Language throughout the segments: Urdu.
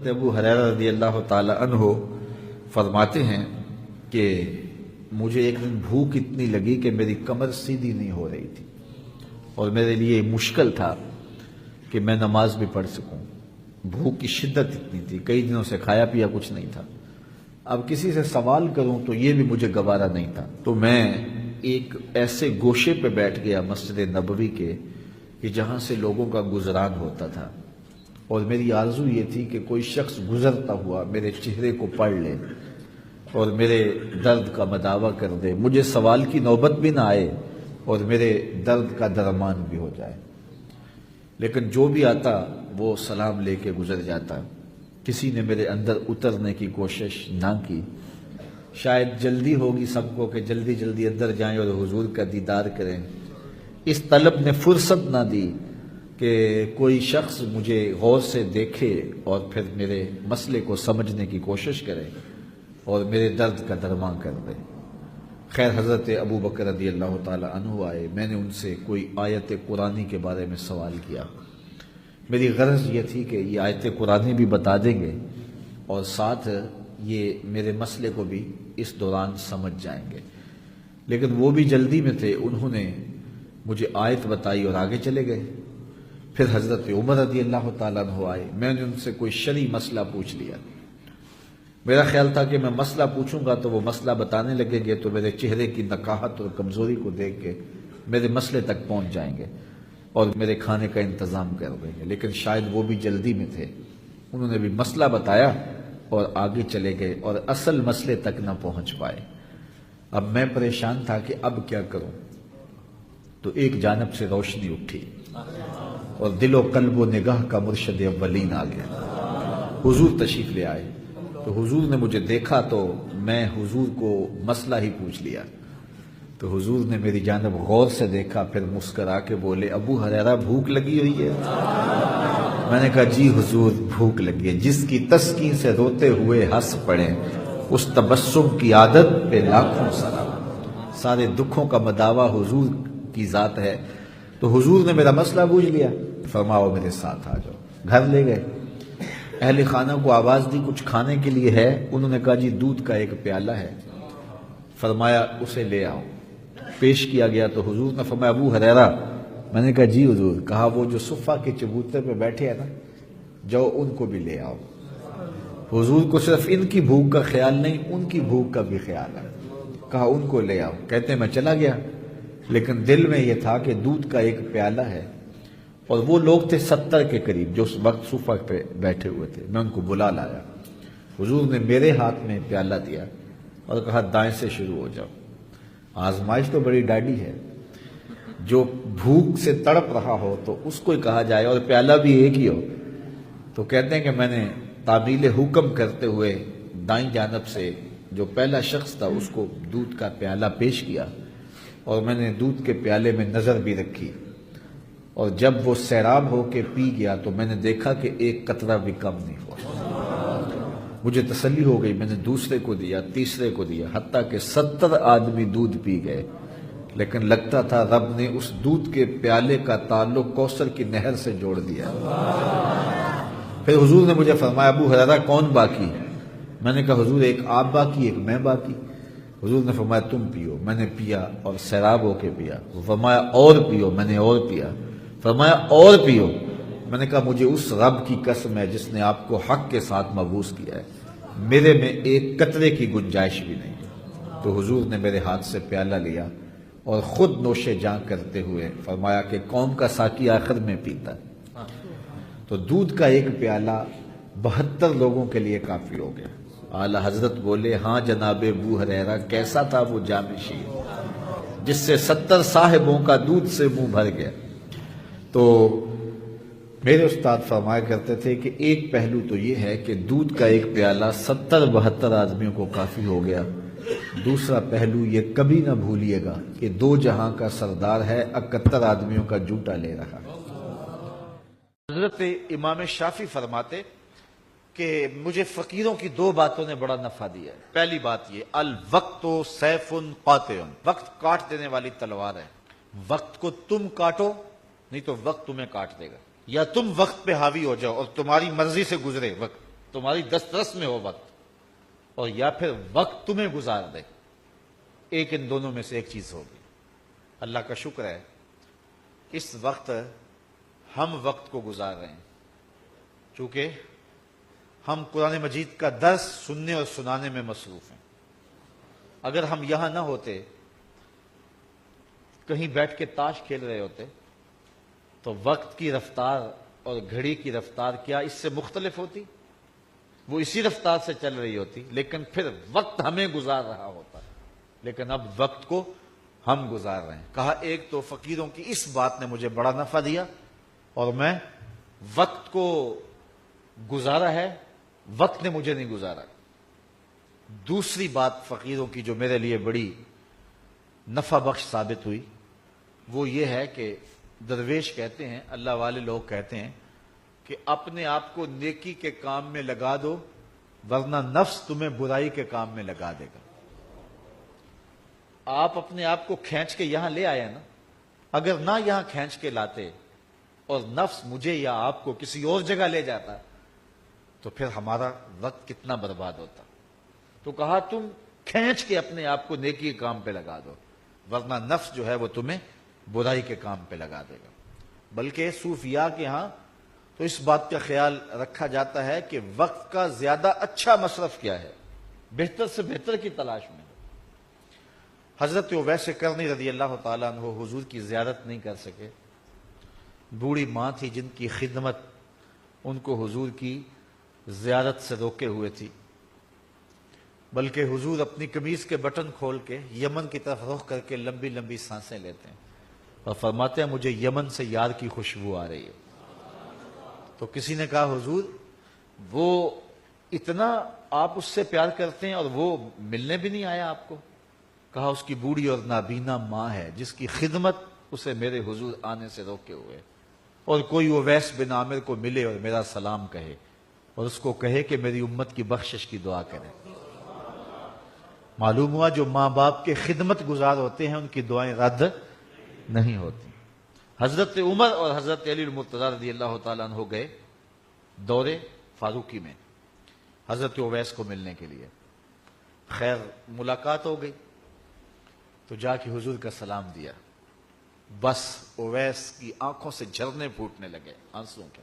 حضرت ابو ہریرہ رضی اللہ تعالی عنہ فرماتے ہیں کہ مجھے ایک دن بھوک اتنی لگی کہ میری کمر سیدھی نہیں ہو رہی تھی اور میرے لیے مشکل تھا کہ میں نماز بھی پڑھ سکوں. بھوک کی شدت اتنی تھی، کئی دنوں سے کھایا پیا کچھ نہیں تھا. اب کسی سے سوال کروں تو یہ بھی مجھے گوارا نہیں تھا. تو میں ایک ایسے گوشے پہ بیٹھ گیا مسجد نبوی کے کہ جہاں سے لوگوں کا گزران ہوتا تھا، اور میری آرزو یہ تھی کہ کوئی شخص گزرتا ہوا میرے چہرے کو پڑھ لے اور میرے درد کا مداوع کر دے، مجھے سوال کی نوبت بھی نہ آئے اور میرے درد کا درمان بھی ہو جائے. لیکن جو بھی آتا وہ سلام لے کے گزر جاتا. کسی نے میرے اندر اترنے کی کوشش نہ کی. شاید جلدی ہوگی سب کو کہ جلدی جلدی اندر جائیں اور حضور کا دیدار کریں. اس طلب نے فرصت نہ دی کہ کوئی شخص مجھے غور سے دیکھے اور پھر میرے مسئلے کو سمجھنے کی کوشش کرے اور میرے درد کا درمان کر دے. خیر حضرت ابو بکر رضی اللہ تعالی عنہ آئے. میں نے ان سے کوئی آیت قرآنی کے بارے میں سوال کیا. میری غرض یہ تھی کہ یہ آیت قرآنی بھی بتا دیں گے اور ساتھ یہ میرے مسئلے کو بھی اس دوران سمجھ جائیں گے. لیکن وہ بھی جلدی میں تھے. انہوں نے مجھے آیت بتائی اور آگے چلے گئے. پھر حضرت عمر رضی اللہ تعالیٰ عنہ آئے. میں نے ان سے کوئی شرعی مسئلہ پوچھ لیا. میرا خیال تھا کہ میں مسئلہ پوچھوں گا تو وہ مسئلہ بتانے لگیں گے تو میرے چہرے کی نقاہت اور کمزوری کو دیکھ کے میرے مسئلے تک پہنچ جائیں گے اور میرے کھانے کا انتظام کر دیں گے. لیکن شاید وہ بھی جلدی میں تھے. انہوں نے بھی مسئلہ بتایا اور آگے چلے گئے اور اصل مسئلے تک نہ پہنچ پائے. اب میں پریشان تھا کہ اب کیا کروں. تو ایک جانب سے روشنی اٹھی اور دل و قلب و نگاہ کا مرشد اولین آ گیا. حضور تشریف لے آئے. تو حضور نے مجھے دیکھا تو میں حضور کو مسئلہ ہی پوچھ لیا. تو حضور نے میری جانب غور سے دیکھا، پھر مسکرا کے بولے ابو ہریرہ بھوک لگی ہوئی ہے؟ میں نے کہا جی حضور بھوک لگی ہے. جس کی تسکین سے روتے ہوئے ہنس پڑے اس تبسم کی عادت پہ لاکھوں سلام. سارے دکھوں کا مداوع حضور کی ذات ہے. تو حضور نے میرا مسئلہ بوجھ لیا. فرماؤ میرے ساتھ آ جاؤ. گھر لے گئے. اہل خانہ کو آواز دی کچھ کھانے کے لیے ہے؟ انہوں نے کہا جی دودھ کا ایک پیالہ ہے. فرمایا اسے لے آؤ. پیش کیا گیا تو حضور نے فرمایا ابو ہریرہ. میں نے کہا جی حضور. کہا وہ جو صفہ کے چبوترے پہ بیٹھے ہیں نا، جاؤ ان کو بھی لے آؤ. حضور کو صرف ان کی بھوک کا خیال نہیں، ان کی بھوک کا بھی خیال ہے. کہا ان کو لے آؤ. کہتے ہیں میں چلا گیا لیکن دل میں یہ تھا کہ دودھ کا ایک پیالہ ہے اور وہ لوگ تھے 70 کے قریب جو اس وقت صفہ پہ بیٹھے ہوئے تھے. میں ان کو بلا لایا. حضور نے میرے ہاتھ میں پیالہ دیا اور کہا دائیں سے شروع ہو جاؤ. آزمائش تو بڑی ڈاڈی ہے. جو بھوک سے تڑپ رہا ہو تو اس کو ہی کہا جائے اور پیالہ بھی ایک ہی ہو. تو کہتے ہیں کہ میں نے تعمیل حکم کرتے ہوئے دائیں جانب سے جو پہلا شخص تھا اس کو دودھ کا پیالہ پیش کیا اور میں نے دودھ کے پیالے میں نظر بھی رکھی. اور جب وہ سیراب ہو کے پی گیا تو میں نے دیکھا کہ ایک قطرہ بھی کم نہیں ہوا. مجھے تسلی ہو گئی. میں نے دوسرے کو دیا، تیسرے کو دیا، حتیٰ کہ 70 آدمی دودھ پی گئے. لیکن لگتا تھا رب نے اس دودھ کے پیالے کا تعلق کوثر کی نہر سے جوڑ دیا. پھر حضور نے مجھے فرمایا ابو ہریرہ کون باقی؟ میں نے کہا حضور ایک آپ باقی، ایک میں باقی. حضور نے فرمایا تم پیو. میں نے پیا اور سیراب ہو کے پیا. فرمایا اور پیو. میں نے اور پیا. فرمایا اور پیو. میں نے کہا مجھے اس رب کی قسم ہے جس نے آپ کو حق کے ساتھ مبعوث کیا ہے، میرے میں ایک قطرے کی گنجائش بھی نہیں. تو حضور نے میرے ہاتھ سے پیالہ لیا اور خود نوش جاں کرتے ہوئے فرمایا کہ قوم کا ساقی آخر میں پیتا ہے. تو دودھ کا ایک پیالہ 72 لوگوں کے لیے کافی ہو گیا. اعلی حضرت بولے ہاں جناب ابو ہریرہ کیسا تھا وہ جام شیر جس سے 70 صاحبوں کا دودھ سے منہ بھر گیا. تو میرے استاد فرمایا کرتے تھے کہ ایک پہلو تو یہ ہے کہ دودھ کا ایک پیالہ 70-72 آدمیوں کو کافی ہو گیا. دوسرا پہلو یہ کبھی نہ بھولیے گا کہ 2 جہاں کا سردار ہے 71 آدمیوں کا جوٹا لے رہا. حضرت امام شافعی فرماتے کہ مجھے فقیروں کی 2 باتوں نے بڑا نفع دیا ہے. پہلی بات یہ الوقت سیف قاطع، وقت کاٹ دینے والی تلوار ہے. وقت کو تم کاٹو نہیں تو وقت تمہیں کاٹ دے گا، یا تم وقت پہ حاوی ہو جاؤ اور تمہاری مرضی سے گزرے وقت. تمہاری دسترس میں ہو وقت، اور یا پھر وقت تمہیں گزار دے، ایک ان دونوں میں سے ایک چیز ہوگی۔ اللہ کا شکر ہے اس وقت ہم وقت کو گزار رہے ہیں، چونکہ ہم قرآن مجید کا درس سننے اور سنانے میں مصروف ہیں۔ اگر ہم یہاں نہ ہوتے، کہیں بیٹھ کے تاش کھیل رہے ہوتے، تو وقت کی رفتار اور گھڑی کی رفتار کیا اس سے مختلف ہوتی؟ وہ اسی رفتار سے چل رہی ہوتی، لیکن پھر وقت ہمیں گزار رہا ہوتا۔ لیکن اب وقت کو ہم گزار رہے ہیں۔ کہا ایک تو فقیروں کی اس بات نے مجھے بڑا نفع دیا، اور میں وقت کو گزارا ہے، وقت نے مجھے نہیں گزارا۔ دوسری بات فقیروں کی جو میرے لیے بڑی نفع بخش ثابت ہوئی، وہ یہ ہے کہ درویش کہتے ہیں، اللہ والے لوگ کہتے ہیں کہ اپنے آپ کو نیکی کے کام میں لگا دو، ورنہ نفس تمہیں برائی کے کام میں لگا دے گا۔ آپ اپنے آپ کو کھینچ کے یہاں لے آئے نا، اگر نہ یہاں کھینچ کے لاتے اور نفس مجھے یا آپ کو کسی اور جگہ لے جاتا، تو پھر ہمارا وقت کتنا برباد ہوتا۔ تو کہا تم کھینچ کے اپنے آپ کو نیکی کے کام پہ لگا دو، ورنہ نفس جو ہے وہ تمہیں برائی کے کام پہ لگا دے گا۔ بلکہ صوفیاء کے ہاں تو اس بات کا خیال رکھا جاتا ہے کہ وقت کا زیادہ اچھا مصرف کیا ہے، بہتر سے بہتر کی تلاش میں۔ حضرت اویس کرنی رضی اللہ تعالیٰ عنہ حضور کی زیارت نہیں کر سکے۔ بوڑھی ماں تھی جن کی خدمت ان کو حضور کی زیارت سے روکے ہوئے تھی، بلکہ حضور اپنی قمیض کے بٹن کھول کے یمن کی طرف رخ کر کے لمبی لمبی سانسیں لیتے ہیں اور فرماتے ہیں مجھے یمن سے یار کی خوشبو آ رہی ہے۔ تو کسی نے کہا حضور وہ اتنا آپ اس سے پیار کرتے ہیں اور وہ ملنے بھی نہیں آیا آپ کو؟ کہا اس کی بوڑھی اور نابینا ماں ہے جس کی خدمت اسے میرے حضور آنے سے روکے ہوئے، اور کوئی اویس بن عامر کو ملے اور میرا سلام کہے اور اس کو کہے کہ میری امت کی بخشش کی دعا کرے۔ معلوم ہوا جو ماں باپ کے خدمت گزار ہوتے ہیں ان کی دعائیں رد نہیں ہوتی۔ حضرت عمر اور حضرت علی المرتضیٰ رضی اللہ تعالیٰ عنہ گئے دور فاروقی میں حضرت اویس کو ملنے کے لیے۔ خیر ملاقات ہو گئی تو جا کے حضور کا سلام دیا، بس اویس کی آنکھوں سے جھرنے پھوٹنے لگے آنسوں کے،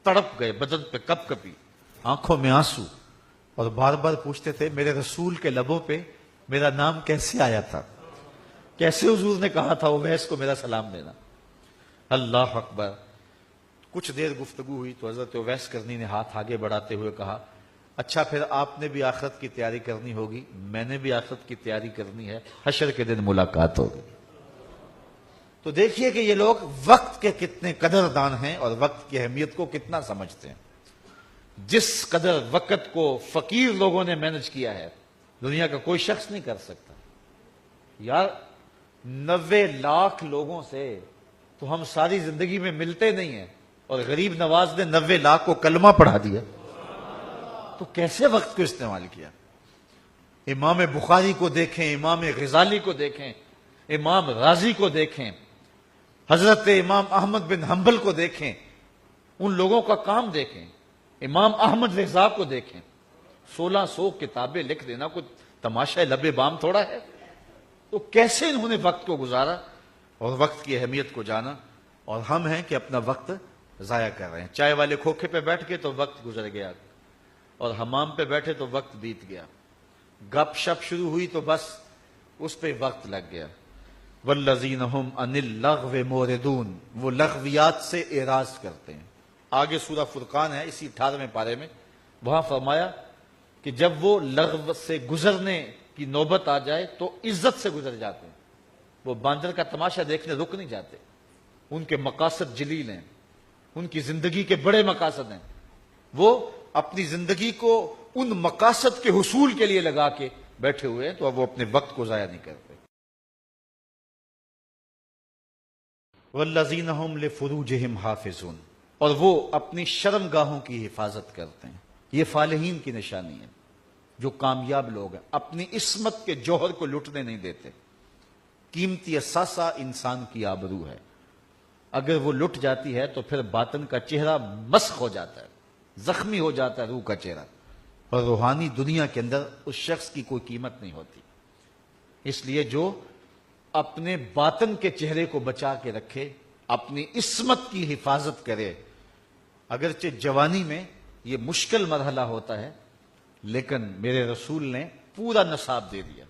تڑپ گئے، بدن پہ کپ کپی، آنکھوں میں آنسو، اور بار بار پوچھتے تھے میرے رسول کے لبوں پہ میرا نام کیسے آیا تھا، کیسے حضور نے کہا تھا اویس کو میرا سلام دینا۔ اللہ اکبر۔ کچھ دیر گفتگو ہوئی تو حضرت اویس کرنی نے ہاتھ آگے بڑھاتے ہوئے کہا اچھا پھر آپ نے بھی آخرت کی تیاری کرنی ہوگی، میں نے بھی آخرت کی تیاری کرنی ہے، حشر کے دن ملاقات ہوگی۔ تو دیکھیے کہ یہ لوگ وقت کے کتنے قدردان ہیں اور وقت کی اہمیت کو کتنا سمجھتے ہیں۔ جس قدر وقت کو فقیر لوگوں نے مینج کیا ہے دنیا کا کوئی شخص نہیں کر سکتا۔ یار 90 لاکھ لوگوں سے تو ہم ساری زندگی میں ملتے نہیں ہیں، اور غریب نواز نے 90 لاکھ کو کلمہ پڑھا دیا، تو کیسے وقت کو استعمال کیا؟ امام بخاری کو دیکھیں، امام غزالی کو دیکھیں، امام رازی کو دیکھیں، حضرت امام احمد بن حنبل کو دیکھیں، ان لوگوں کا کام دیکھیں، امام احمد رضا کو دیکھیں، 1600 کتابیں لکھ دینا کوئی تماشا لب بام تھوڑا ہے۔ تو کیسے انہوں نے وقت کو گزارا اور وقت کی اہمیت کو جانا، اور ہم ہیں کہ اپنا وقت ضائع کر رہے ہیں۔ چائے والے کھوکھے پہ بیٹھ کے تو وقت گزر گیا، اور حمام پہ بیٹھے تو وقت بیت گیا، گپ شپ شروع ہوئی تو بس اس پہ وقت لگ گیا۔ والذین هم عن اللغو موردون، وہ لغویات سے اعراض کرتے ہیں۔ آگے سورہ فرقان ہے اسی 18ویں پارے میں، وہاں فرمایا کہ جب وہ لغو سے گزرنے کی نوبت آ جائے تو عزت سے گزر جاتے ہیں۔ وہ باندر کا تماشا دیکھنے رک نہیں جاتے، ان کے مقاصد جلیل ہیں، ان کی زندگی کے بڑے مقاصد ہیں، وہ اپنی زندگی کو ان مقاصد کے حصول کے لیے لگا کے بیٹھے ہوئے ہیں، تو اب وہ اپنے وقت کو ضائع نہیں کرتے۔ والذین هم لفروجہم حافظون، اور وہ اپنی شرم گاہوں کی حفاظت کرتے ہیں۔ یہ فالحین کی نشانی ہے، جو کامیاب لوگ ہیں، اپنی عصمت کے جوہر کو لٹنے نہیں دیتے۔ قیمتی اثاثہ انسان کی آبرو ہے، اگر وہ لٹ جاتی ہے تو پھر باطن کا چہرہ مسخ ہو جاتا ہے۔ زخمی ہو جاتا ہے روح کا چہرہ، اور روحانی دنیا کے اندر اس شخص کی کوئی قیمت نہیں ہوتی۔ اس لیے جو اپنے باطن کے چہرے کو بچا کے رکھے، اپنی عصمت کی حفاظت کرے، اگرچہ جوانی میں یہ مشکل مرحلہ ہوتا ہے، لیکن میرے رسول نے پورا نصاب دے دیا۔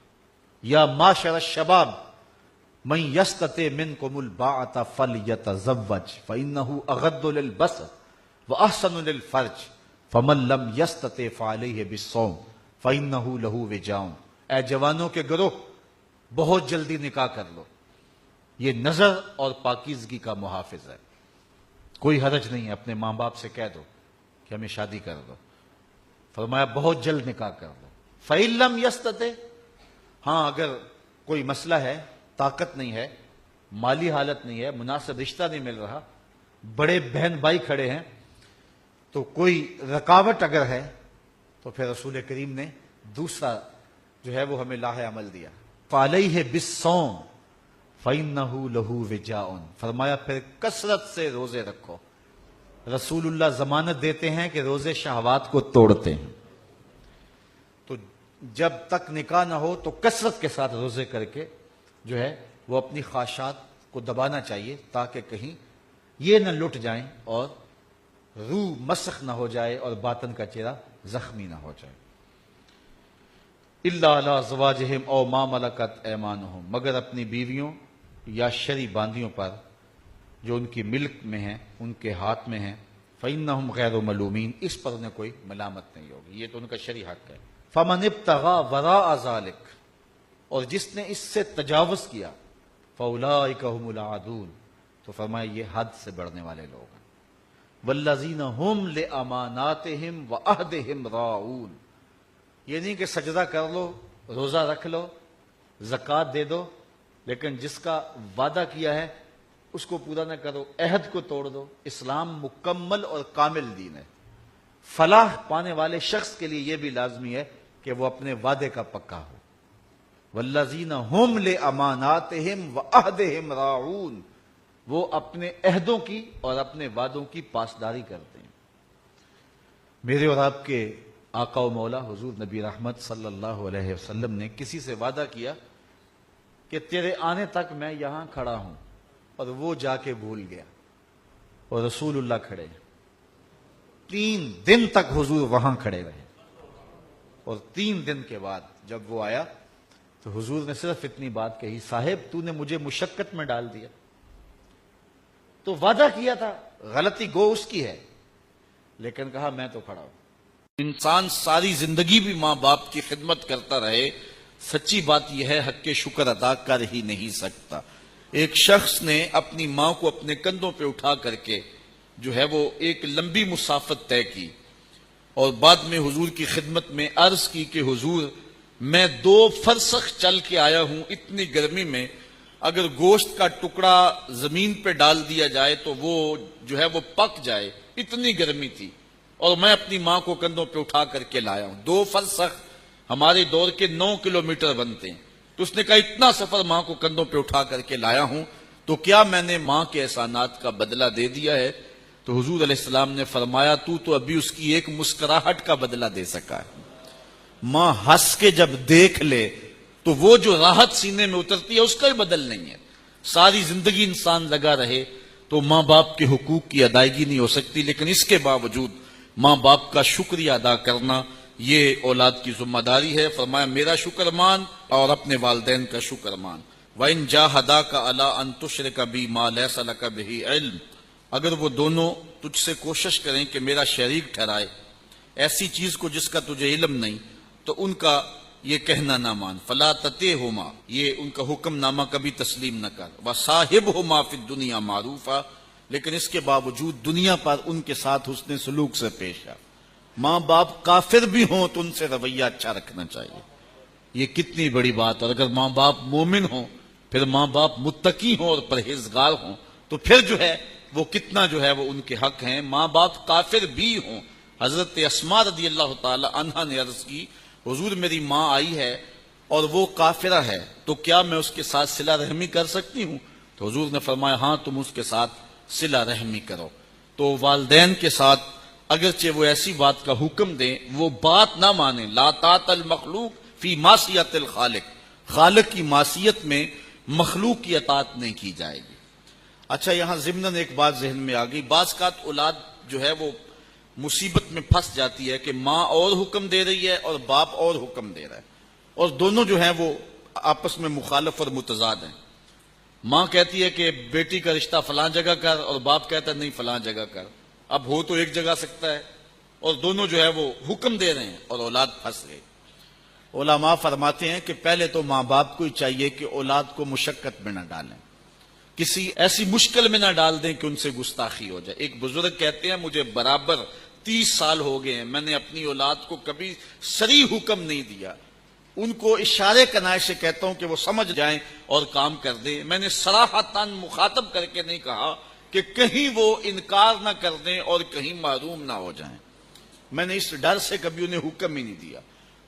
یا معاشر الشباب من یستطع منکم الباءۃ فلیتزوج فانہ اغض للبصر واحسن للفرج فمن لم یستطع فعلیہ بالصوم فانہ لہ وجاء۔ اے جوانوں کے گروہ، بہت جلدی نکاح کر لو، یہ نظر اور پاکیزگی کا محافظ ہے۔ کوئی حرج نہیں ہے، اپنے ماں باپ سے کہہ دو کہ ہمیں شادی کر دو، فرمایا بہت جلد نکاح کر لو۔ فَإِن لَمْ يَسْتَطِعْ، ہاں اگر کوئی مسئلہ ہے، طاقت نہیں ہے، مالی حالت نہیں ہے، مناسب رشتہ نہیں مل رہا، بڑے بہن بھائی کھڑے ہیں، تو کوئی رکاوٹ اگر ہے تو پھر رسول کریم نے دوسرا جو ہے وہ ہمیں لاہ عمل دیا، فَعَلَيْهِ بِالصَّوْمِ فَإِنَّهُ لَهُ وِجَاءٌ، فرمایا پھر کثرت سے روزے رکھو۔ رسول اللہ ضمانت دیتے ہیں کہ روزے شہوات کو توڑتے ہیں، تو جب تک نکاح نہ ہو تو کثرت کے ساتھ روزے کر کے جو ہے وہ اپنی خواہشات کو دبانا چاہیے، تاکہ کہیں یہ نہ لٹ جائیں اور روح مسخ نہ ہو جائے اور باطن کا چہرہ زخمی نہ ہو جائے۔ الا علی ازواجہم او ما ملکت ایمانہم، مگر اپنی بیویوں یا شرعی باندیوں پر جو ان کی ملک میں ہیں، ان کے ہاتھ میں ہیں، فإنہم غیر ملومین، اس پر انہیں کوئی ملامت نہیں ہوگی، یہ تو ان کا شرعی حق ہے۔ فمن ابتغى وراء ذلک، اور جس نے اس سے تجاوز کیا، فاولئک هم العادون، تو فرمایا یہ حد سے بڑھنے والے لوگ ہیں۔ والذین هم لاماناتہم وعہدہم راعون، یہ نہیں کہ سجدہ کر لو، روزہ رکھ لو، زکوٰۃ دے دو، لیکن جس کا وعدہ کیا ہے اس کو پورا نہ کرو، عہد کو توڑ دو۔ اسلام مکمل اور کامل دین ہے۔ فلاح پانے والے شخص کے لیے یہ بھی لازمی ہے کہ وہ اپنے وعدے کا پکا ہو۔ والذین هم لاماناتہم وعہدہم راعون، وہ اپنے عہدوں کی اور اپنے وعدوں کی پاسداری کرتے ہیں۔ میرے اور آپ کے آقا و مولا حضور نبی رحمت صلی اللہ علیہ وسلم نے کسی سے وعدہ کیا کہ تیرے آنے تک میں یہاں کھڑا ہوں، اور وہ جا کے بھول گیا، اور رسول اللہ کھڑے ہیں۔ 3 دن تک حضور وہاں کھڑے رہے، اور 3 دن کے بعد جب وہ آیا تو حضور نے صرف اتنی بات کہی، صاحب تو نے مجھے مشقت میں ڈال دیا، تو وعدہ کیا تھا، غلطی گو اس کی ہے، لیکن کہا میں تو کھڑا ہوں۔ انسان ساری زندگی بھی ماں باپ کی خدمت کرتا رہے، سچی بات یہ ہے حق کے شکر ادا کر ہی نہیں سکتا۔ ایک شخص نے اپنی ماں کو اپنے کندھوں پہ اٹھا کر کے جو ہے وہ ایک لمبی مسافت طے کی، اور بعد میں حضور کی خدمت میں عرض کی کہ حضور میں 2 فرسخ چل کے آیا ہوں، اتنی گرمی میں اگر گوشت کا ٹکڑا زمین پہ ڈال دیا جائے تو وہ جو ہے وہ پک جائے، اتنی گرمی تھی، اور میں اپنی ماں کو کندھوں پہ اٹھا کر کے لایا ہوں۔ 2 فرسخ ہمارے دور کے 9 کلومیٹر بنتے ہیں، تو اس نے کہا اتنا سفر ماں کو کندھوں پہ اٹھا کر کے لایا ہوں، تو کیا میں نے ماں کے احسانات کا بدلہ دے دیا ہے؟ تو حضور علیہ السلام نے فرمایا تو ابھی اس کی ایک مسکراہٹ کا بدلہ دے سکا ہے۔ ماں ہنس کے جب دیکھ لے تو وہ جو راحت سینے میں اترتی ہے اس کا بھی بدل نہیں ہے۔ ساری زندگی انسان لگا رہے تو ماں باپ کے حقوق کی ادائیگی نہیں ہو سکتی، لیکن اس کے باوجود ماں باپ کا شکریہ ادا کرنا یہ اولاد کی ذمہ داری ہے۔ فرمایا میرا شکر مان اور اپنے والدین کا شکر مان۔ وَإِن جَاهَدَاكَ عَلَىٰ أَن تُشْرِكَ بِي مَا لَيْسَ لَكَ بِهِ عِلْمٌ، اگر وہ دونوں تجھ سے کوشش کریں کہ میرا شریک ٹھہرائے ایسی چیز کو جس کا تجھے علم نہیں، تو ان کا یہ کہنا نہ مان۔ فَلَا تَطِعْهُمَا، یہ ان کا حکم نامہ کبھی تسلیم نہ کر۔ وَصَاحِبْهُمَا فِي الدُّنْيَا مَعْرُوفًا، لیکن اس کے باوجود دنیا پر ان کے ساتھ حسن سلوک سے پیش آ۔ ماں باپ کافر بھی ہوں تو ان سے رویہ اچھا رکھنا چاہیے، یہ کتنی بڑی بات۔ اور اگر ماں باپ مومن ہوں، پھر ماں باپ متقی ہوں اور پرہیزگار ہوں، تو پھر جو ہے وہ کتنا جو ہے وہ ان کے حق ہیں۔ ماں باپ کافر بھی ہوں، حضرت اسماء رضی اللہ تعالی عنہا نے عرض کی حضور میری ماں آئی ہے اور وہ کافرہ ہے، تو کیا میں اس کے ساتھ صلہ رحمی کر سکتی ہوں؟ تو حضور نے فرمایا ہاں تم اس کے ساتھ صلہ رحمی کرو۔ تو والدین کے ساتھ اگرچہ وہ ایسی بات کا حکم دیں وہ بات نہ مانیں. لا طاعت المخلوق فی معصیت الخالق، خالق کی معصیت میں مخلوق کی اطاعت نہیں کی جائے گی. اچھا، یہاں ضمناً ایک بات ذہن میں آ گئی. بعض اوقات اولاد جو ہے وہ مصیبت میں پھنس جاتی ہے کہ ماں اور حکم دے رہی ہے اور باپ اور حکم دے رہا ہے، اور دونوں جو ہیں وہ آپس میں مخالف اور متضاد ہیں. ماں کہتی ہے کہ بیٹی کا رشتہ فلاں جگہ کر، اور باپ کہتا ہے نہیں فلاں جگہ کر. اب ہو تو ایک جگہ سکتا ہے، اور دونوں جو ہے وہ حکم دے رہے ہیں اور اولاد پھنس گئی. علماء فرماتے ہیں کہ پہلے تو ماں باپ کو ہی چاہیے کہ اولاد کو مشقت میں نہ ڈالیں، کسی ایسی مشکل میں نہ ڈال دیں کہ ان سے گستاخی ہو جائے. ایک بزرگ کہتے ہیں مجھے برابر 30 سال ہو گئے ہیں، میں نے اپنی اولاد کو کبھی صریح حکم نہیں دیا. ان کو اشارے کنائے سے کہتا ہوں کہ وہ سمجھ جائیں اور کام کر دیں. میں نے صراحتاً مخاطب کر کے نہیں کہا کہ کہیں وہ انکار نہ کر دیں اور کہیں معروم نہ ہو جائیں. میں نے اس ڈر سے کبھی انہیں حکم ہی نہیں دیا.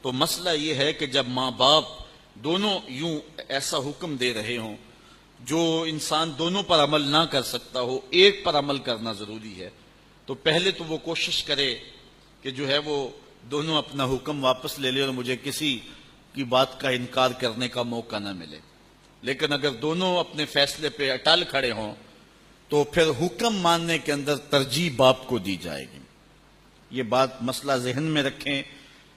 تو مسئلہ یہ ہے کہ جب ماں باپ دونوں یوں ایسا حکم دے رہے ہوں جو انسان دونوں پر عمل نہ کر سکتا ہو، ایک پر عمل کرنا ضروری ہے، تو پہلے تو وہ کوشش کرے کہ جو ہے وہ دونوں اپنا حکم واپس لے لے اور مجھے کسی کی بات کا انکار کرنے کا موقع نہ ملے. لیکن اگر دونوں اپنے فیصلے پہ اٹل کھڑے ہوں تو پھر حکم ماننے کے اندر ترجیح باپ کو دی جائے گی. یہ بات مسئلہ ذہن میں رکھیں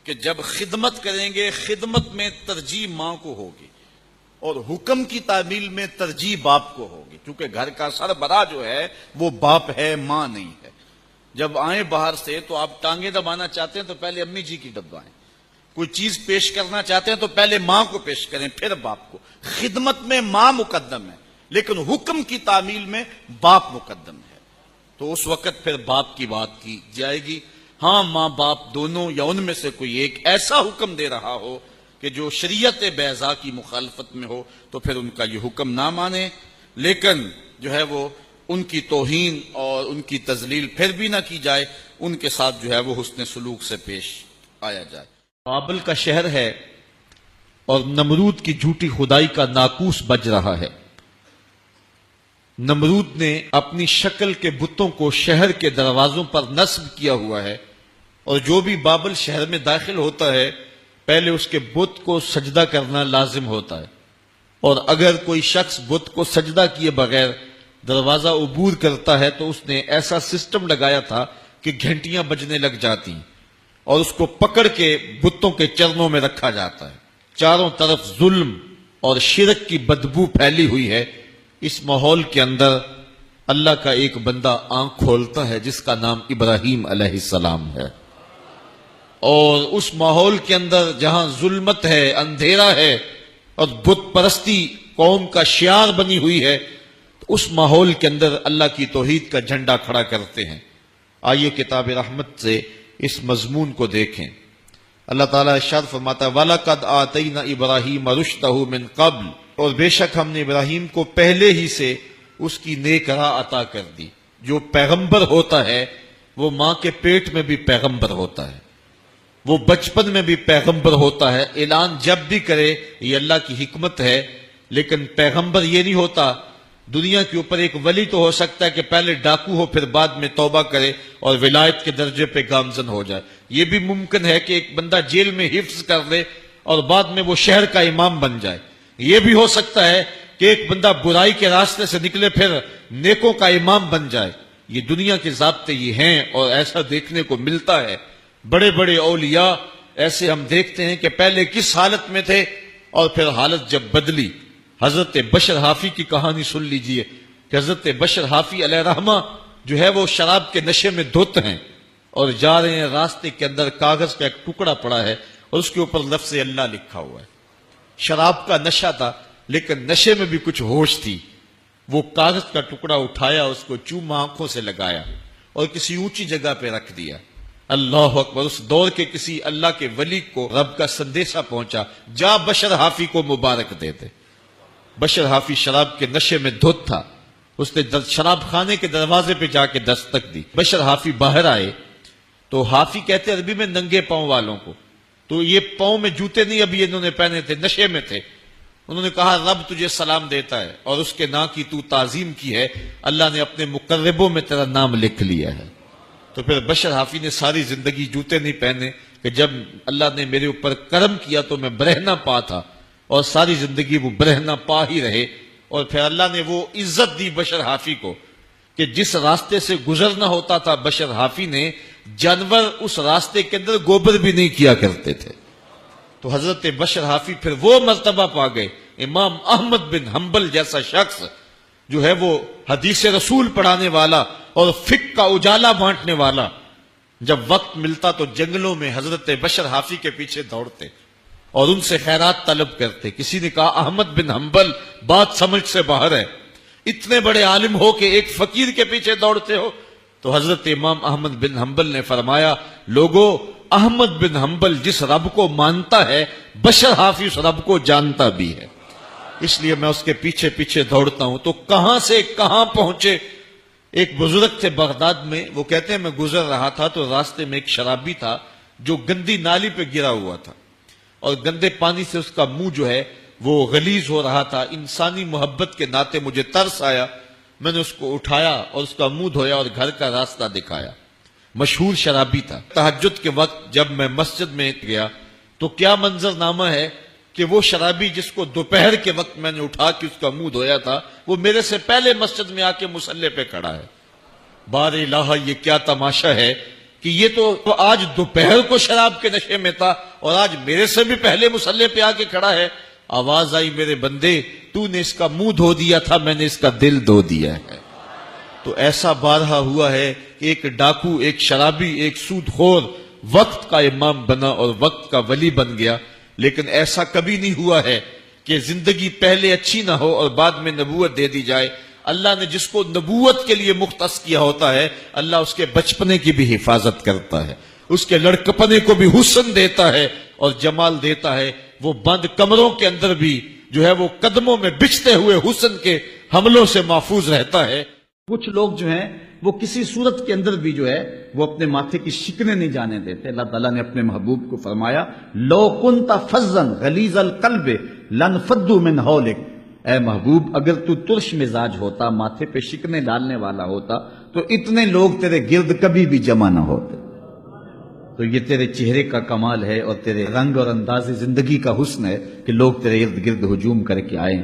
کہ جب خدمت کریں گے خدمت میں ترجیح ماں کو ہوگی اور حکم کی تعمیل میں ترجیح باپ کو ہوگی، کیونکہ گھر کا سربراہ جو ہے وہ باپ ہے، ماں نہیں ہے. جب آئیں باہر سے تو آپ ٹانگیں دبانا چاہتے ہیں تو پہلے امی جی کی دبائیں، کوئی چیز پیش کرنا چاہتے ہیں تو پہلے ماں کو پیش کریں پھر باپ کو. خدمت میں ماں مقدم ہے لیکن حکم کی تعمیل میں باپ مقدم ہے، تو اس وقت پھر باپ کی بات کی جائے گی. ہاں، ماں باپ دونوں یا ان میں سے کوئی ایک ایسا حکم دے رہا ہو کہ جو شریعت بیضاء کی مخالفت میں ہو تو پھر ان کا یہ حکم نہ مانے، لیکن جو ہے وہ ان کی توہین اور ان کی تذلیل پھر بھی نہ کی جائے، ان کے ساتھ جو ہے وہ حسن سلوک سے پیش آیا جائے. بابل کا شہر ہے اور نمرود کی جھوٹی خدائی کا ناقوس بج رہا ہے. نمرود نے اپنی شکل کے بتوں کو شہر کے دروازوں پر نصب کیا ہوا ہے، اور جو بھی بابل شہر میں داخل ہوتا ہے پہلے اس کے بت کو سجدہ کرنا لازم ہوتا ہے، اور اگر کوئی شخص بت کو سجدہ کیے بغیر دروازہ عبور کرتا ہے تو اس نے ایسا سسٹم لگایا تھا کہ گھنٹیاں بجنے لگ جاتی اور اس کو پکڑ کے بتوں کے چرنوں میں رکھا جاتا ہے. چاروں طرف ظلم اور شرک کی بدبو پھیلی ہوئی ہے. اس ماحول کے اندر اللہ کا ایک بندہ آنکھ کھولتا ہے جس کا نام ابراہیم علیہ السلام ہے، اور اس ماحول کے اندر جہاں ظلمت ہے، اندھیرا ہے اور بت پرستی قوم کا شعار بنی ہوئی ہے، اس ماحول کے اندر اللہ کی توحید کا جھنڈا کھڑا کرتے ہیں. آئیے کتاب رحمت سے اس مضمون کو دیکھیں. اللہ تعالیٰ ارشاد فرماتا ہے وَلَقَدْ آتَيْنَا إِبْرَاهِيمَ رُشْدَهُ مِنْ قَبْلُ، اور بے شک ہم نے ابراہیم کو پہلے ہی سے اس کی نیک راہ عطا کر دی. جو پیغمبر ہوتا ہے وہ ماں کے پیٹ میں بھی پیغمبر ہوتا ہے، وہ بچپن میں بھی پیغمبر ہوتا ہے. اعلان جب بھی کرے یہ اللہ کی حکمت ہے، لیکن پیغمبر یہ نہیں ہوتا. دنیا کے اوپر ایک ولی تو ہو سکتا ہے کہ پہلے ڈاکو ہو پھر بعد میں توبہ کرے اور ولایت کے درجے پہ گامزن ہو جائے. یہ بھی ممکن ہے کہ ایک بندہ جیل میں حفظ کر لے اور بعد میں وہ شہر کا امام بن جائے. یہ بھی ہو سکتا ہے کہ ایک بندہ برائی کے راستے سے نکلے پھر نیکوں کا امام بن جائے. یہ دنیا کے ضابطے یہ ہیں اور ایسا دیکھنے کو ملتا ہے. بڑے بڑے اولیاء ایسے ہم دیکھتے ہیں کہ پہلے کس حالت میں تھے اور پھر حالت جب بدلی. حضرت بشر حافی کی کہانی سن لیجئے کہ حضرت بشر حافی علیہ رحمہ جو ہے وہ شراب کے نشے میں دھت ہیں اور جا رہے ہیں، راستے کے اندر کاغذ کا ایک ٹکڑا پڑا ہے اور اس کے اوپر لفظ اللہ لکھا ہوا ہے. شراب کا نشہ تھا لیکن نشے میں بھی کچھ ہوش تھی. وہ کاغذ کا ٹکڑا اٹھایا، اس کو چوما آنکھوں سے لگایا اور کسی اونچی جگہ پہ رکھ دیا. اللہ اکبر. اس دور کے کسی اللہ کے ولی کو رب کا سندیشہ پہنچا، جا بشر حافی کو مبارک دے دے. بشر حافی شراب کے نشے میں دھت تھا. اس نے شراب خانے کے دروازے پہ جا کے دستک دی. بشر حافی باہر آئے تو حافی کہتے عربی میں ننگے پاؤں والوں کو، تو یہ پاؤں میں جوتے نہیں ابھی انہوں نے پہنے تھے، نشے میں تھے. انہوں نے کہا رب تجھے سلام دیتا ہے اور اس کے نام کی تو تعظیم کی ہے، اللہ نے اپنے مقربوں میں تیرا نام لکھ لیا ہے. تو پھر بشر حافی نے ساری زندگی جوتے نہیں پہنے کہ جب اللہ نے میرے اوپر کرم کیا تو میں برہنہ پا تھا، اور ساری زندگی وہ برہنہ پا ہی رہے، اور پھر اللہ نے وہ عزت دی بشر حافی کو کہ جس راستے سے گزرنا ہوتا تھا بشر حافی نے، جانور اس راستے کے اندر گوبر بھی نہیں کیا کرتے تھے۔ تو حضرت بشر حافی پھر وہ مرتبہ پا گئے، امام احمد بن حنبل جیسا شخص جو ہے وہ حدیث رسول پڑھانے والا اور فقہ کا اجالا بانٹنے والا، جب وقت ملتا تو جنگلوں میں حضرت بشر حافی کے پیچھے دوڑتے اور ان سے خیرات طلب کرتے۔ کسی نے کہا احمد بن حنبل بات سمجھ سے باہر ہے، اتنے بڑے عالم ہو کہ ایک فقیر کے پیچھے دوڑتے ہو؟ تو حضرت امام احمد بن حنبل نے فرمایا، لوگو، احمد بن حنبل جس رب کو مانتا ہے بشر حافی اس رب کو جانتا بھی ہے، اس لیے میں اس کے پیچھے پیچھے دوڑتا ہوں۔ تو کہاں سے کہاں پہنچے؟ ایک بزرگ تھے بغداد میں، وہ کہتے ہیں میں گزر رہا تھا تو راستے میں ایک شرابی تھا جو گندی نالی پہ گرا ہوا تھا، اور گندے پانی سے اس کا منہ جو ہے وہ غلیظ ہو رہا تھا۔ انسانی محبت کے ناطے مجھے ترس آیا، میں نے اس کو اٹھایا اور اس کا منہ دھویا اور گھر کا راستہ دکھایا۔ مشہور شرابی تھا۔ تہجد کے وقت جب میں مسجد میں گیا تو کیا منظر نامہ ہے کہ وہ شرابی جس کو دوپہر کے وقت میں نے اٹھا کے اس کا منہ دھویا تھا، وہ میرے سے پہلے مسجد میں آ کے مصلی پہ کھڑا ہے۔ بار الہ، یہ کیا تماشا ہے کہ یہ تو آج دوپہر کو شراب کے نشے میں تھا اور آج میرے سے بھی پہلے مصلی پہ آ کے کھڑا ہے۔ آواز آئی، میرے بندے، تو نے اس کا منہ دھو دیا تھا، میں نے اس کا دل دھو دیا ہے۔ تو ایسا بارہا ہوا ہے کہ ایک ڈاکو، ایک شرابی، ایک سود خور وقت کا امام بنا اور وقت کا ولی بن گیا، لیکن ایسا کبھی نہیں ہوا ہے کہ زندگی پہلے اچھی نہ ہو اور بعد میں نبوت دے دی جائے۔ اللہ نے جس کو نبوت کے لیے مختص کیا ہوتا ہے، اللہ اس کے بچپنے کی بھی حفاظت کرتا ہے، اس کے لڑکپنے کو بھی حسن دیتا ہے اور جمال دیتا ہے۔ وہ بند کمروں کے اندر بھی جو ہے وہ قدموں میں بچھتے ہوئے حسن کے حملوں سے محفوظ رہتا ہے۔ کچھ لوگ جو ہیں وہ کسی صورت کے اندر بھی جو ہے وہ اپنے ماتھے کی شکنیں نہیں جانے دیتے۔ اللہ تعالیٰ نے اپنے محبوب کو فرمایا، لو کنت فظا غلیظ القلب لانفضوا من حولک، اے محبوب اگر تو ترش مزاج ہوتا، ماتھے پہ شکنیں ڈالنے والا ہوتا تو اتنے لوگ تیرے گرد کبھی بھی جمع نہ ہوتے۔ تو یہ تیرے چہرے کا کمال ہے اور تیرے رنگ اور انداز زندگی کا حسن ہے کہ لوگ تیرے ارد گرد ہجوم کر کے آئیں۔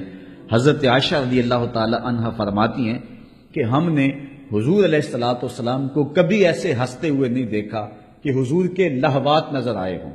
حضرت عائشہ رضی اللہ تعالی عنہا فرماتی ہیں کہ ہم نے حضور علیہ الصلوۃ والسلام کو کبھی ایسے ہنستے ہوئے نہیں دیکھا کہ حضور کے لہوات نظر آئے ہوں۔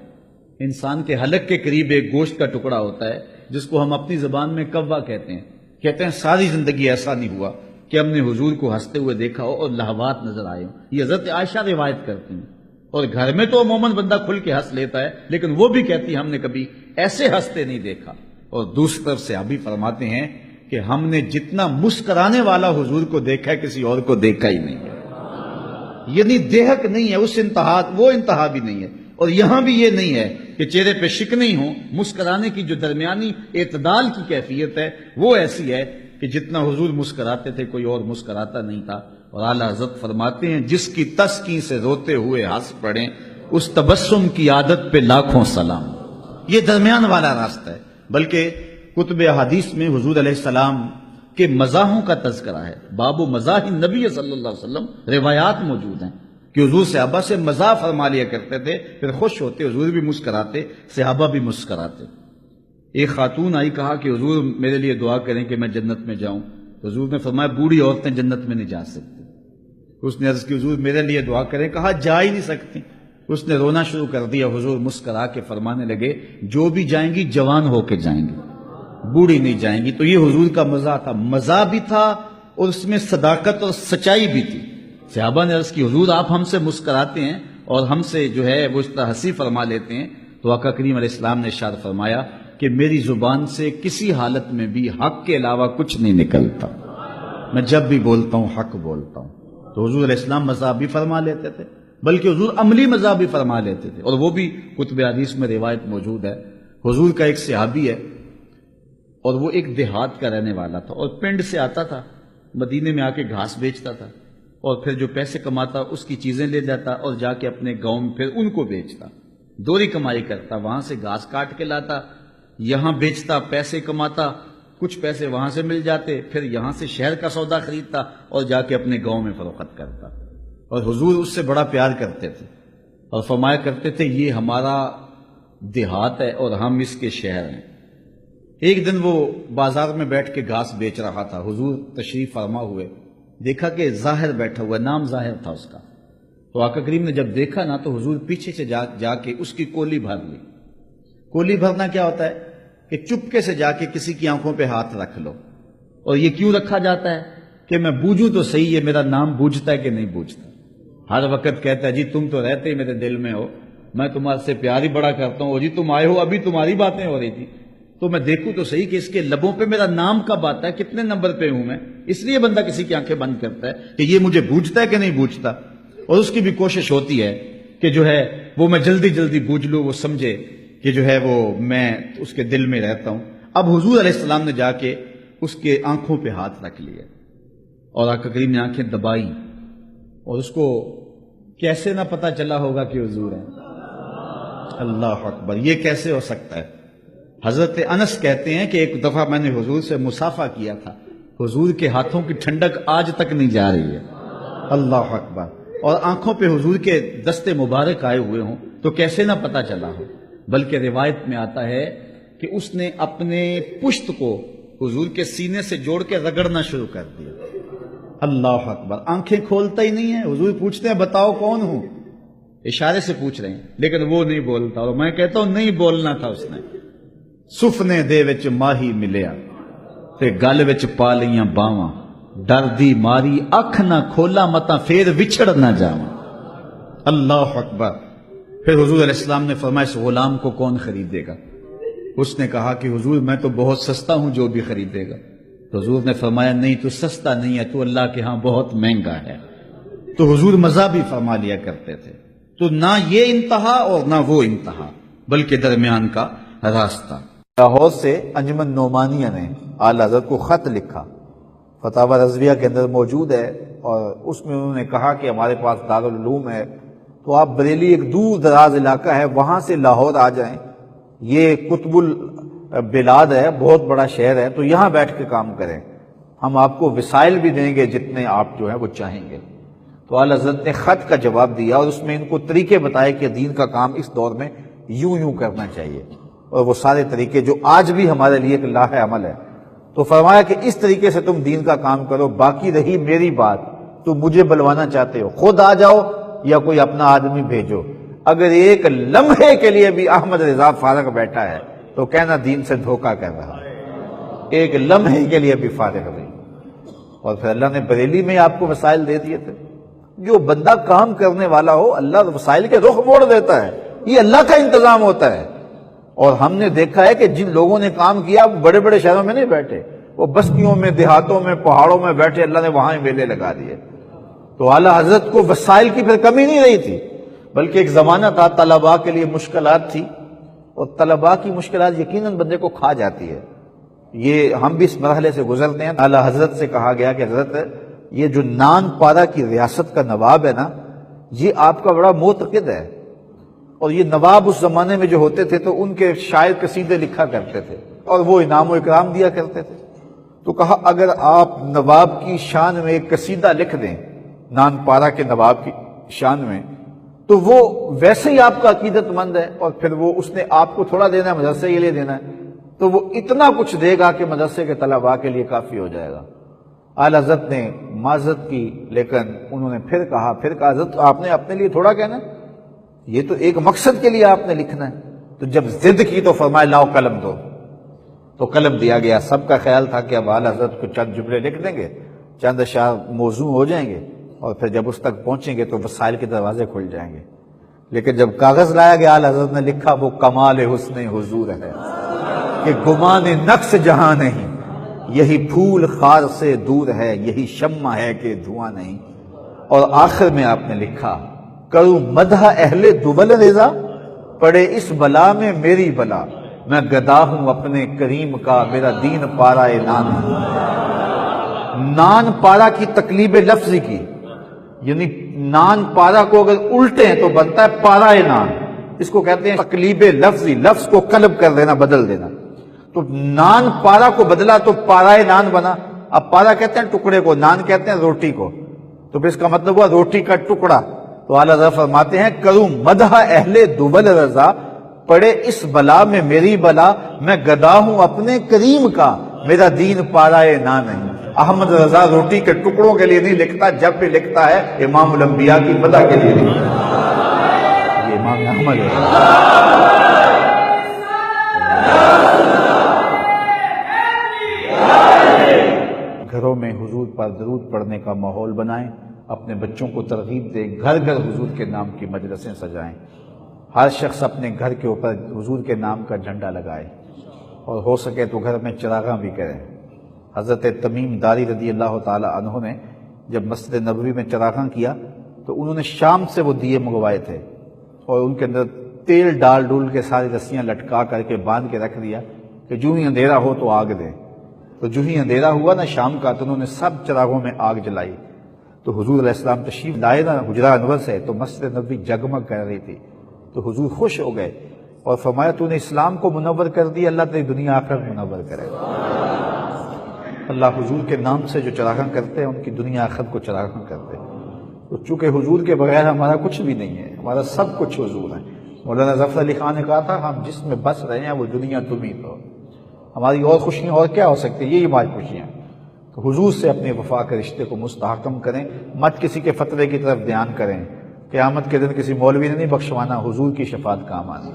انسان کے حلق کے قریب ایک گوشت کا ٹکڑا ہوتا ہے جس کو ہم اپنی زبان میں کوا کہتے ہیں ساری زندگی ایسا نہیں ہوا کہ ہم نے حضور کو ہنستے ہوئے دیکھا ہو اور لہوات نظر آئے ہوں۔ یہ حضرت عائشہ روایت کرتی ہیں، اور گھر میں تو عموماً بندہ کھل کے ہنس لیتا ہے، لیکن وہ بھی کہتی ہم نے کبھی ایسے ہنستے نہیں دیکھا۔ اور دوسری طرف سے ابھی فرماتے ہیں کہ ہم نے جتنا مسکرانے والا حضور کو دیکھا ہے کسی اور کو دیکھا ہی نہیں ہے۔ یعنی دیہک نہیں ہے، اس انتہا، وہ انتہا بھی نہیں ہے، اور یہاں بھی یہ نہیں ہے کہ چہرے پہ شکنیں ہی ہوں۔ مسکرانے کی جو درمیانی اعتدال کی کیفیت ہے وہ ایسی ہے کہ جتنا حضور مسکراتے تھے کوئی اور مسکراتا نہیں تھا۔ اور اعلیٰ حضرت فرماتے ہیں، جس کی تسکین سے روتے ہوئے ہنس پڑیں اس تبسم کی عادت پہ لاکھوں سلام۔ یہ درمیان والا راستہ ہے۔ بلکہ کتب احادیث میں حضور علیہ السلام کے مزاحوں کا تذکرہ ہے، باب مزاح النبی صلی اللہ علیہ وسلم، روایات موجود ہیں کہ حضور صحابہ سے مزاح فرما لیا کرتے تھے، پھر خوش ہوتے، حضور بھی مسکراتے، صحابہ بھی مسکراتے۔ ایک خاتون آئی، کہا کہ حضور میرے لیے دعا کریں کہ میں جنت میں جاؤں۔ حضور نے فرمایا بوڑھی عورتیں جنت میں نہیں جا سکتی۔ اس نے عرض کی حضور میرے لیے دعا کریں، کہا جا ہی نہیں سکتی۔ اس نے رونا شروع کر دیا۔ حضور مسکرا کے فرمانے لگے جو بھی جائیں گی جوان ہو کے جائیں گی، بوڑھی نہیں جائیں گی۔ تو یہ حضور کا مزاح تھا، مزاح بھی تھا اور اس میں صداقت اور سچائی بھی تھی۔ صحابہ نے عرض کی حضور آپ ہم سے مسکراتے ہیں اور ہم سے جو ہے وہ اس طرح ہنسی فرما لیتے ہیں، تو آقا کریم علیہ السلام نے ارشاد فرمایا کہ میری زبان سے کسی حالت میں بھی حق کے علاوہ کچھ نہیں نکلتا، میں جب بھی بولتا ہوں حق بولتا ہوں۔ تو حضور علیہ السلام مزاح بھی فرما لیتے تھے، بلکہ حضور عملی مزاح بھی فرما لیتے تھے، اور وہ بھی کتب حدیث میں روایت موجود ہے۔ حضور کا ایک صحابی ہے اور وہ ایک دیہات کا رہنے والا تھا اور پنڈ سے آتا تھا، مدینے میں آ کے گھاس بیچتا تھا، اور پھر جو پیسے کماتا اس کی چیزیں لے جاتا اور جا کے اپنے گاؤں میں پھر ان کو بیچتا، دوہری کمائی کرتا، وہاں سے گھاس کاٹ کے لاتا، یہاں بیچتا، پیسے کماتا، کچھ پیسے وہاں سے مل جاتے، پھر یہاں سے شہر کا سودا خریدتا اور جا کے اپنے گاؤں میں فروخت کرتا۔ اور حضور اس سے بڑا پیار کرتے تھے اور فرمایا کرتے تھے یہ ہمارا دیہات ہے اور ہم اس کے شہر ہیں۔ ایک دن وہ بازار میں بیٹھ کے گھاس بیچ رہا تھا، حضور تشریف فرما ہوئے، دیکھا کہ ظاہر بیٹھا ہوا، نام ظاہر تھا اس کا، تو آقا کریم نے جب دیکھا نا تو حضور پیچھے سے جا کے اس کی کولی بھر لی۔ کولی بھرنا کیا ہوتا ہے کہ چپکے سے جا کے کسی کی آنکھوں پہ ہاتھ رکھ لو، اور یہ کیوں رکھا جاتا ہے کہ میں بوجھوں تو صحیح یہ میرا نام بوجھتا ہے کہ نہیں بوجھتا۔ ہر وقت کہتا ہے جی تم تو رہتے ہی میرے دل میں ہو، میں تمہارے سے پیار ہی بڑا کرتا ہوں، اور جی تم آئے ہو ابھی تمہاری باتیں ہو رہی تھی تو میں دیکھوں تو صحیح کہ اس کے لبوں پہ میرا نام کب آتا ہے، کتنے نمبر پہ ہوں میں۔ اس لیے بندہ کسی کی آنکھیں بند کرتا ہے کہ یہ مجھے بوجھتا ہے کہ نہیں بوجھتا، اور اس کی بھی کوشش ہوتی ہے کہ جو ہے وہ میں جلدی جلدی بوجھ لوں، وہ سمجھے کہ جو ہے وہ میں اس کے دل میں رہتا ہوں۔ اب حضور علیہ السلام نے جا کے اس کے آنکھوں پہ ہاتھ رکھ لیا اور آقا کریم نے آنکھیں دبائیں، اور اس کو کیسے نہ پتا چلا ہوگا کہ حضور ہیں۔ اللہ اکبر، یہ کیسے ہو سکتا ہے؟ حضرت انس کہتے ہیں کہ ایک دفعہ میں نے حضور سے مصافحہ کیا تھا، حضور کے ہاتھوں کی ٹھنڈک آج تک نہیں جا رہی ہے۔ اللہ اکبر، اور آنکھوں پہ حضور کے دستے مبارک آئے ہوئے ہوں تو کیسے نہ پتا چلا ہو؟ بلکہ روایت میں آتا ہے کہ اس نے اپنے پشت کو حضور کے سینے سے جوڑ کے رگڑنا شروع کر دیا۔ اللہ اکبر، آنکھیں کھولتا ہی نہیں ہے۔ حضور پوچھتے ہیں بتاؤ کون ہوں، اشارے سے پوچھ رہے ہیں، لیکن وہ نہیں بولتا، اور میں کہتا ہوں نہیں بولنا تھا اس نے۔ سفنے دے وچ ماہی ملیا تے گل وچ پا لیاں باواں، ڈر دی ماری اکھ نہ کھولا متا پھر وچھڑ نہ جاواں۔ اللہ اکبر۔ پھر حضور علیہ السلام نے فرمایا اس غلام کو کون خریدے گا؟ اس نے کہا کہ حضور میں تو بہت سستا ہوں، جو بھی خریدے گا۔ تو حضور نے فرمایا نہیں، تو سستا نہیں ہے، تو اللہ کے ہاں بہت مہنگا ہے۔ تو حضور مزہ بھی فرما لیا کرتے تھے۔ تو نہ یہ انتہا اور نہ وہ انتہا، بلکہ درمیان کا راستہ۔ لاہور سے انجمن نعمانیہ نے اعلیٰ حضرت کو خط لکھا، فتاوی رضویہ کے اندر موجود ہے، اور اس میں انہوں نے کہا کہ ہمارے پاس دارالعلوم ہے، تو آپ بریلی ایک دور دراز علاقہ ہے وہاں سے لاہور آ جائیں، یہ قطب البلاد ہے، بہت بڑا شہر ہے، تو یہاں بیٹھ کے کام کریں، ہم آپ کو وسائل بھی دیں گے جتنے آپ جو ہیں وہ چاہیں گے۔ تو اعلیٰ حضرت نے خط کا جواب دیا اور اس میں ان کو طریقے بتائے کہ دین کا کام اس دور میں یوں کرنا چاہیے، اور وہ سارے طریقے جو آج بھی ہمارے لیے ایک لاہ عمل ہے۔ تو فرمایا کہ اس طریقے سے تم دین کا کام کرو، باقی رہی میری بات، تم مجھے بلوانا چاہتے ہو خود آ جاؤ یا کوئی اپنا آدمی بھیجو، اگر ایک لمحے کے لیے بھی احمد رضا فارغ بیٹھا ہے تو کہنا دین سے دھوکہ کر رہا ہے، ایک لمحے کے لیے بھی فارغ نہیں۔ اور پھر اللہ نے بریلی میں آپ کو وسائل دے دیے تھے۔ جو بندہ کام کرنے والا ہو اللہ وسائل کے رخ موڑ دیتا ہے، یہ اللہ کا انتظام ہوتا ہے۔ اور ہم نے دیکھا ہے کہ جن لوگوں نے کام کیا وہ بڑے بڑے شہروں میں نہیں بیٹھے، وہ بستیوں میں، دیہاتوں میں، پہاڑوں میں بیٹھے، اللہ نے وہاں ہی میلے لگا دیے۔ تو اعلیٰ حضرت کو وسائل کی پھر کمی نہیں رہی تھی، بلکہ ایک زمانہ تھا طلباء کے لیے مشکلات تھی، اور طلباء کی مشکلات یقیناً بندے کو کھا جاتی ہے۔ یہ ہم بھی اس مرحلے سے گزرتے ہیں۔ اعلیٰ حضرت سے کہا گیا کہ حضرت یہ جو نان پارا کی ریاست کا نواب ہے نا، یہ آپ کا بڑا معتقد ہے، اور یہ نواب اس زمانے میں جو ہوتے تھے تو ان کے شاعر قصیدے لکھا کرتے تھے اور وہ انعام و اکرام دیا کرتے تھے۔ تو کہا اگر آپ نواب کی شان میں ایک قصیدہ لکھ دیں، نان پارا کے نواب کی شان میں، تو وہ ویسے ہی آپ کا عقیدت مند ہے، اور پھر وہ اس نے آپ کو تھوڑا دینا ہے، مدرسے کے لیے دینا ہے، تو وہ اتنا کچھ دے گا کہ مدرسے کے طلباء کے لیے کافی ہو جائے گا۔ اعلیٰ حضرت نے معذرت کی، لیکن انہوں نے پھر کہا حضرت آپ نے اپنے لیے تھوڑا کہنا ہے، یہ تو ایک مقصد کے لیے آپ نے لکھنا ہے۔ تو جب ضد کی تو فرمایا لاؤ قلم دو، تو قلم دیا گیا۔ سب کا خیال تھا کہ اب اعلیٰ حضرت کو چند جملے لکھ دیں گے، چند اشعار موزوں ہو جائیں گے، اور پھر جب اس تک پہنچیں گے تو وسائل کے دروازے کھل جائیں گے۔ لیکن جب کاغذ لایا گیا اعلیٰ حضرت نے لکھا وہ کمال حسن حضور ہے کہ گمان نقص جہاں نہیں، یہی پھول خار سے دور ہے، یہی شمع ہے کہ دھواں نہیں۔ اور آخر میں آپ نے لکھا کروں مدح اہل دول رضا، پڑے اس بلا میں میری بلا، میں گدا ہوں اپنے کریم کا، میرا دین پارا نان۔ نان پارا کی تقلیب لفظی کی، یعنی نان پارا کو اگر الٹے ہیں تو بنتا ہے پارا نان، اس کو کہتے ہیں تقلیب لفظی، لفظ کو قلب کر دینا، بدل دینا۔ تو نان پارا کو بدلا تو پارا نان بنا۔ اب پارا کہتے ہیں ٹکڑے کو، نان کہتے ہیں روٹی کو۔ تو پھر اس کا مطلب ہوا روٹی کا ٹکڑا. تو اعلیٰ حضرت فرماتے ہیں کروں مدح اہل دول رضا، پڑے اس بلا میں میری بلا، میں گدا ہوں اپنے کریم کا، میرا دین پارائے نہ نہیں. احمد رضا روٹی کے ٹکڑوں کے لیے نہیں لکھتا، جب بھی لکھتا ہے امام الانبیاء کی مدح کے لیے لکھتا ہے. یہ امام احمد ہے. گھروں میں حضور پر درود پڑھنے کا ماحول بنائیں، اپنے بچوں کو ترغیب دیں، گھر گھر حضور کے نام کی مجلسیں سجائیں، ہر شخص اپنے گھر کے اوپر حضور کے نام کا جھنڈا لگائے، اور ہو سکے تو گھر میں چراغاں بھی کریں. حضرت تمیم داری رضی اللہ تعالی عنہ نے جب مسجد نبوی میں چراغاں کیا تو انہوں نے شام سے وہ دیے منگوائے تھے اور ان کے اندر تیل ڈول کے ساری رسیاں لٹکا کر کے باندھ کے رکھ دیا کہ جو ہی اندھیرا ہو تو آگ دیں. تو جو ہی اندھیرا ہوا نا شام کا تو انہوں نے سب چراغوں میں آگ جلائی. تو حضور علیہ السلام تشریف لائے نا حجرہ انور سے، تو مسجد نبوی جگمگ کر رہی تھی. تو حضور خوش ہو گئے اور فرمایا تو نے اسلام کو منور کر دیا، اللہ تیری دنیا آخرت منور کرے. اللہ حضور کے نام سے جو چراغاں کرتے ہیں ان کی دنیا آخرت کو چراغاں کرتے ہیں. تو چونکہ حضور کے بغیر ہمارا کچھ بھی نہیں ہے، ہمارا سب کچھ حضور ہے. مولانا ظفر علی خان نے کہا تھا ہم جس میں بس رہے ہیں وہ دنیا تم ہی تو، ہماری اور خوشیاں اور کیا ہو سکتی، یہی ہماری خوشیاں. تو حضور سے اپنے وفا کے رشتے کو مستحکم کریں، مت کسی کے فتوے کی طرف دھیان کریں. قیامت کے دن کسی مولوی نے نہیں بخشوانا، حضور کی شفاعت کام آنی.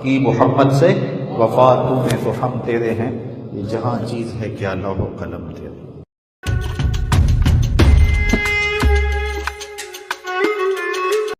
کی محمد سے وفا تو نے تو ہم تیرے ہیں، یہ جہاں چیز ہے کیا لوح و قلم تیرے.